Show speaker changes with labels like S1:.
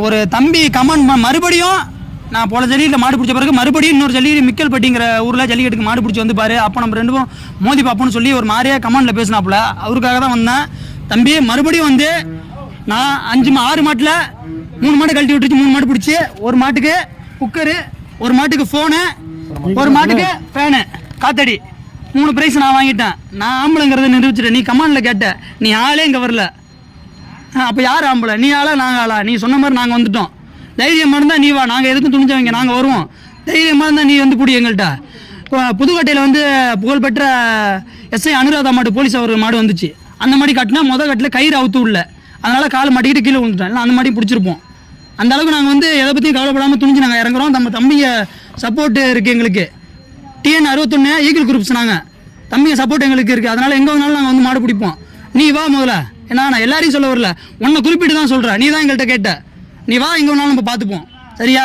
S1: ஒரு தம்பி கமெண்ட் மறுபடியும் நான் போல ஜல்லிக்கட்டில் மாடு பிடிச்ச பிறகு மறுபடியும் இன்னொரு ஜல்லிக்கட்டு மிக்கல்பட்டிங்கிற ஊரில் ஜல்லிக்கட்டுக்கு மாடு பிடிச்சி வந்து பாரு, அப்போ நம்ம ரெண்டும் மோதி பார்ப்போம்னு சொல்லி ஒரு மாதிரியாக கமெண்டில் பேசினாப்புல. அவருக்காக தான் வந்தேன். தம்பி மறுபடியும் வந்து நான் 6 மாட்டில் 3 மாடு கழட்டி விட்டுச்சு, 3 மாடு பிடிச்சி, ஒரு மாட்டுக்கு குக்கரு, ஒரு மாட்டுக்கு ஃபோனு, ஒரு மாட்டுக்கு ஃபேனு காத்தடி 3 ப்ரைஸ் நான் வாங்கிட்டேன். நான் ஆம்பளைங்கிறத நிரூபிச்சிட்டேன். நீ கமாண்டில் கேட்ட, நீ ஆளே இங்கே வரல. அப்போ யார் ஆம்பளை? நீ ஆளா நாங்கள் ஆளா? நீ சொன்ன மாதிரி நாங்கள் வந்துட்டோம். தைரியமாக இருந்தால் நீ வா, நாங்கள் எதுக்கும் துணிஞ்சவங்க, நாங்கள் வருவோம். தைரியமாக இருந்தால் நீ வந்து பிடி எங்கள்கிட்ட. இப்போ புதுக்கோட்டையில் வந்து புகழ்பெற்ற எஸ்ஐ அனுராதா மாடு போலீஸ் ஒரு மாடு வந்துச்சு. அந்த மாடி கட்டினா கட்டில் கயிறு அவுத்து விடல, அதனால் கால் மாட்டிக்கிட்டு கீழே விழுந்துட்டேன். இல்லை அந்த மாடி பிடிச்சிருப்போம். அந்த அளவுக்கு நாங்கள் வந்து எதை பற்றியும் கவலைப்படாமல் துணிஞ்சு நாங்கள் இறங்குறோம். நம்ம தம்பிங்க சப்போர்ட்டு இருக்குது எங்களுக்கு. TN 61 ஈகிள் குரூப்ஸ் நாங்கள் தம்பிங்க சப்போர்ட் எங்களுக்கு இருக்குது. அதனால் எங்கே வந்தாலும் நாங்கள் வந்து மாடு பிடிப்போம். நீ வா முதல்ல. ஏன்னா நான் எல்லாரையும் சொல்ல வரல, உன்னை குறிப்பிட்டு தான் சொல்கிறேன். நீ தான் எங்கள்கிட்ட கேட்ட. நீ வா, எங்கே வேணாலும் நம்ம பார்த்துப்போம். சரியா?